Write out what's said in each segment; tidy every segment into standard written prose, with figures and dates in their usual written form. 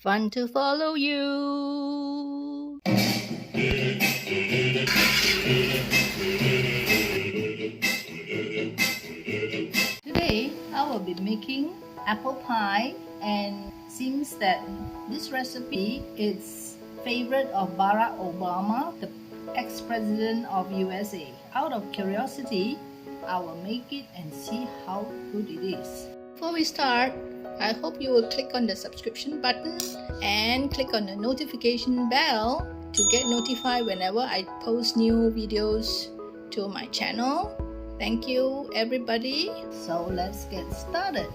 Fun to follow you. Today I will be making apple pie, and seems that this recipe is favorite of Barrack Obama, the ex-president of USA. Out of curiosity, I will make it and see how good it is. Before we start, I hope you will click on the subscription button and click on the notification bell to get notified whenever I post new videos to my channel. Thank you everybody. So let's get started.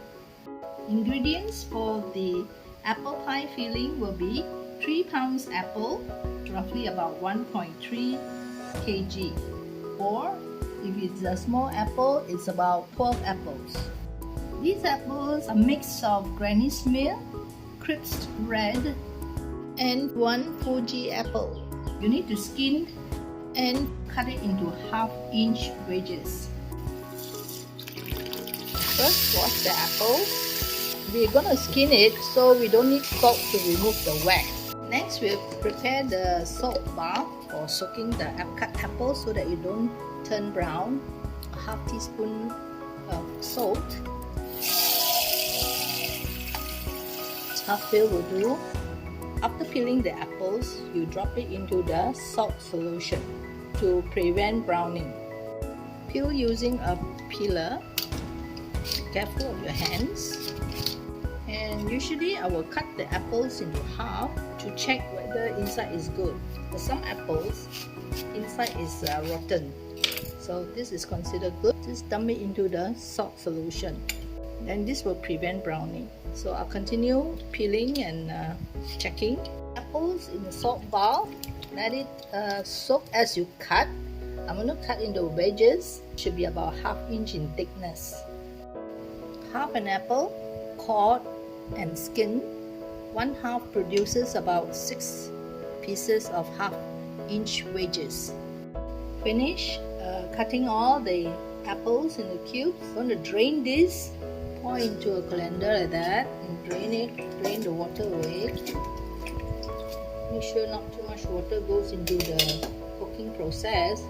Ingredients for the apple pie filling will be 3 pounds apple, roughly about 1.3 kg, or if it's a small apple, it's about 12 apples. These apples are a mix of Granny Smith, crisp red, and 1 Fuji apple. You need to skin and cut it into half-inch wedges. First, wash the apples. We're gonna skin it, so we don't need salt to remove the wax. Next, we'll prepare the salt bath for soaking the cut apples so that you don't turn brown. A half teaspoon of salt. Half fill will do. After peeling the apples, you drop it into the salt solution to prevent browning. Peel using a peeler. Careful of your hands. And usually I will cut the apples into half to check whether inside is good. For some apples, inside is rotten. So this is considered good. Just dump it into the salt solution. Then this will prevent browning. So I'll continue peeling and checking. Apples in the salt bath. Let it soak as you cut. I'm going to cut into wedges. Should be about ½ inch in thickness. Half an apple, cored and skinned. 1/2 produces about 6 pieces of ½ inch wedges. Finish cutting all the apples in the cubes. I'm going to drain this. Pour into a colander like that and drain it. Drain the water away. Make sure not too much water goes into the cooking process.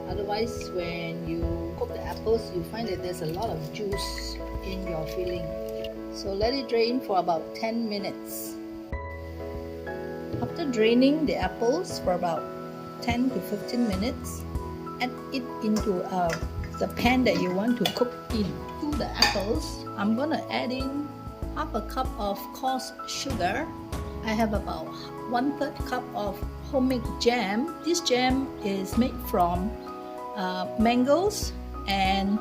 Otherwise, when you cook the apples, you find that there's a lot of juice in your filling. So let it drain for about 10 minutes. After draining the apples for about 10 to 15 minutes, add it into the pan that you want to cook in. To the apples, I'm gonna add in ½ cup of coarse sugar. I have about 1/3 cup of homemade jam. This jam is made from mangoes and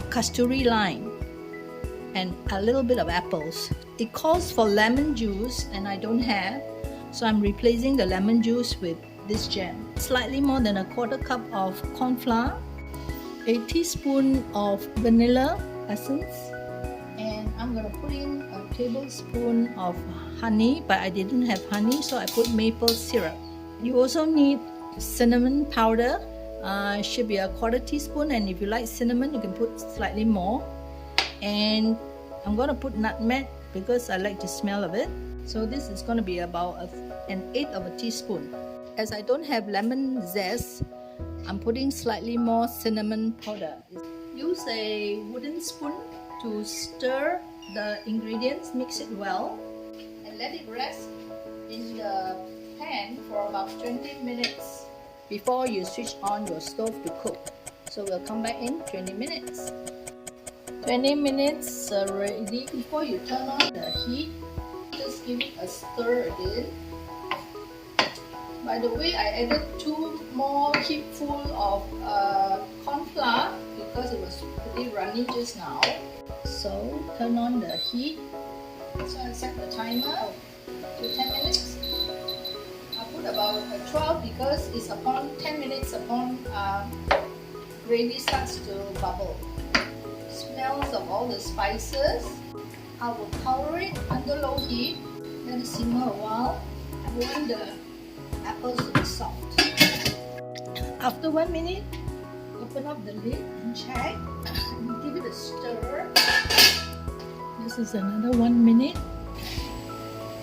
kasturi lime and a little bit of apples. It calls for lemon juice and I don't have, so I'm replacing the lemon juice with this jam. Slightly more than 1/4 cup of corn flour, a teaspoon of vanilla essence, and I'm going to put in a tablespoon of honey, but I didn't have honey, so I put maple syrup. You also need cinnamon powder. Should be a 1/4 teaspoon, and if you like cinnamon, you can put slightly more. And I'm going to put nutmeg because I like the smell of it. So this is going to be about 1/8 teaspoon. As I don't have lemon zest, I'm putting slightly more cinnamon powder. Use a wooden spoon to stir the ingredients, mix it well, and let it rest in the pan for about 20 minutes before you switch on your stove to cook. So we'll come back in 20 minutes. 20 minutes ready. Before you turn on the heat, just give it a stir again. By the way, I added 2 more heapful of corn flour because it was pretty runny just now. So turn on the heat. So I set the timer to 10 minutes. I put about 12 because it's upon 10 minutes upon gravy starts to bubble. Smells of all the spices. I will cover it under low heat. Let it simmer a while. I want the apples to be soft. After 1 minute, open up the lid and check. And give it a stir. This is another 1 minute.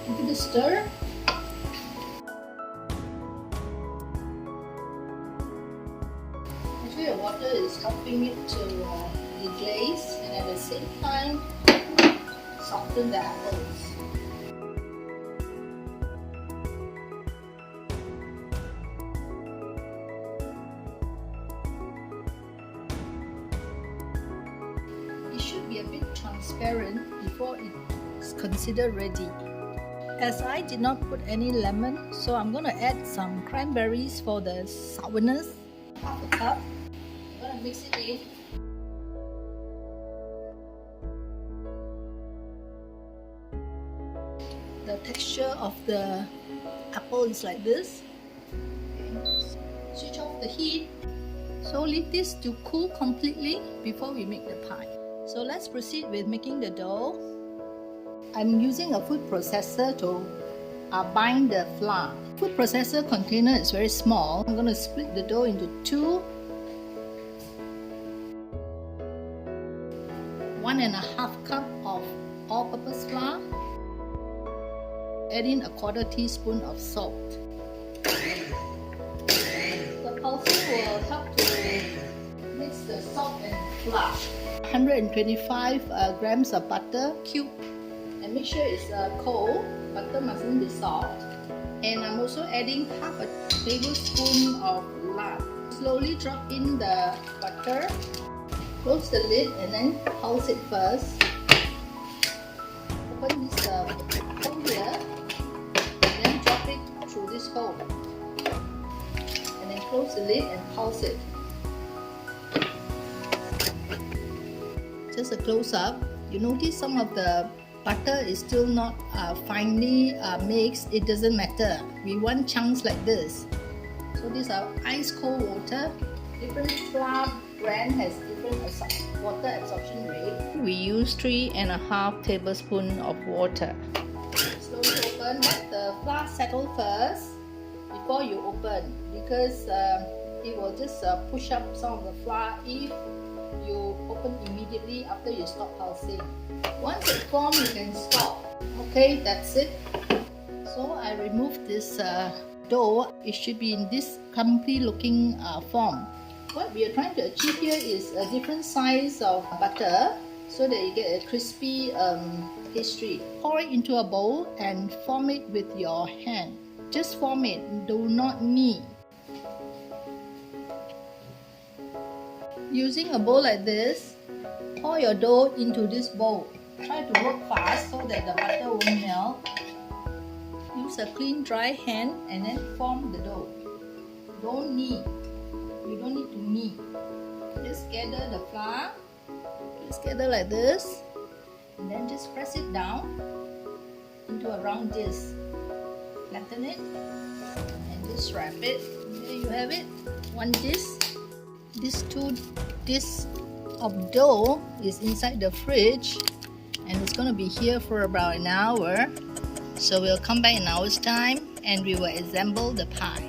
Give it a stir. Actually, the water is helping it to deglaze and at the same time soften the apples. It should be a bit transparent before it's considered ready. As I did not put any lemon, so I'm going to add some cranberries for the sourness. Half a cup. I'm going to mix it in. The texture of the apple is like this. Okay. Switch off the heat. So leave this to cool completely before we make the pie. So let's proceed with making the dough. I'm using a food processor to bind the flour. Food processor container is very small. I'm going to split the dough into two. 1.5 cup of all-purpose flour. Add in a 1/4 teaspoon of salt. The pulsing will help to mix the salt and flour. 125 grams of butter cubed. And make sure it's cold. Butter mustn't be soft. And I'm also adding half a tablespoon of lard. Slowly drop in the butter. Close the lid and then pulse it first. Open this hole here and then drop it through this hole. And then close the lid and pulse it. Just a close up. You notice some of the butter is still not finely mixed. It doesn't matter. We want chunks like this. So these are ice cold water. Different flour brand has different water absorption rate. We use 3.5 tablespoons of water. Slowly open. Let the flour settle first before you open, because it will just push up some of the flour if you open immediately after you stop pulsing. Once it forms, you can stop. Okay, that's it. So I removed this dough. It should be in this clumpy looking form. What we are trying to achieve here is a different size of butter so that you get a crispy pastry. Pour it into a bowl and form it with your hand. Just form it, do not knead. Using a bowl like this, pour your dough into this bowl. Try to work fast so that the butter won't melt. Use a clean dry hand and then form the dough. Don't knead. You don't need to knead. Just gather the flour. Just gather like this. And then just press it down into a round disc. Flatten it. And just wrap it. There you have it. One disc. These 2 discs of dough is inside the fridge. And it's going to be here for about an hour. So we'll come back in an hour's time and we will assemble the pie.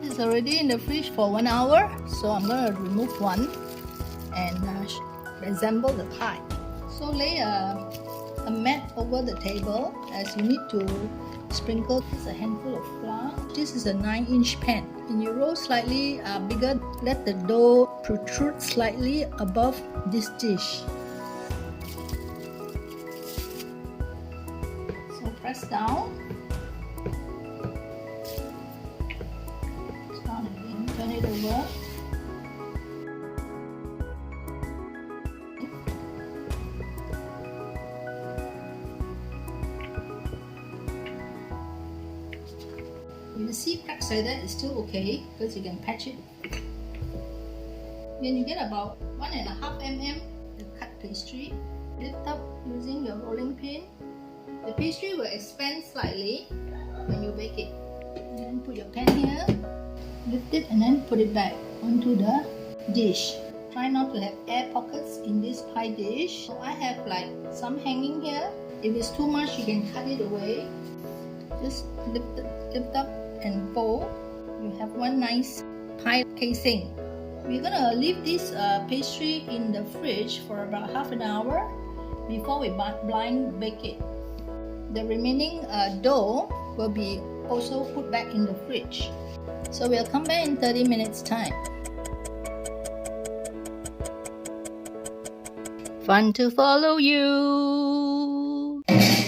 It's already in the fridge for 1 hour. So I'm going to remove one and assemble the pie. So lay a mat over the table, as you need to sprinkle just a handful of flour. This is a 9-inch pan. When you roll slightly bigger, let the dough protrude slightly above this dish. So press down. Down again. Turn it over. If you see cracks like that, it's still okay because you can patch it. When you get about 1.5 mm, the cut pastry, lift up using your rolling pin. The pastry will expand slightly when you bake it. And then put your pan here, lift it and then put it back onto the dish. Try not to have air pockets in this pie dish. So I have like some hanging here. If it's too much, you can cut it away. Just lift up and fold. You have one nice pie casing. We're gonna leave this pastry in the fridge for about half an hour, before we blind bake it. The remaining dough will be also put back in the fridge. So we'll come back in 30 minutes time. Fun to follow you!